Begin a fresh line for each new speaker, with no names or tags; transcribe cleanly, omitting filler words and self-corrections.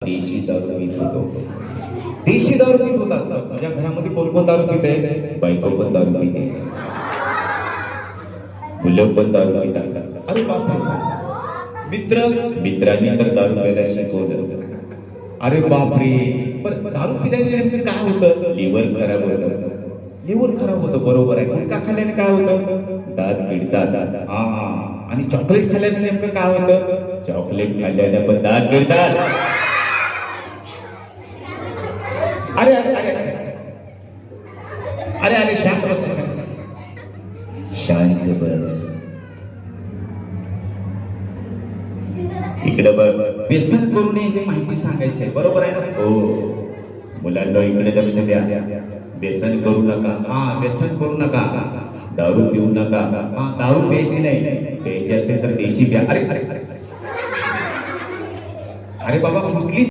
देशी दारू पीत होतो. देशी दारू पीत होता. माझ्या घरामध्ये कोण कोण दारू पिते? बायको पण दारू पिते, मुलं पण दारू पितात. अरे बापरे, मित्रांनी तर दारू प्यायला शिकवलं. अरे बापरे, पण दारू पिल्याने नेमकं काय होतं? लिव्हर खराब होतं. लिव्हर खराब होतं, बरोबर आहे. गुटखा खाल्ल्याने काय होतं? दात किडतात. हा, आणि चॉकलेट खाल्ल्याने नेमकं काय होतं? चॉकलेट खाल्ल्याने पण दात किडतात. अरे अरे अरे अरे अरे शांत बस, शांत बस. इकडे व्यसन करू नये हे माहिती सांगायची आहे, बरोबर आहे ना? हो मुलांना इकडे लक्ष द्या. व्यसन करू नका. हा, व्यसन करू नका. दारू पिऊ नका. हा, दारू प्यायची नाही. प्यायची असेल तर देशी प्या. अरे अरे अरे अरे बाबा, कुठली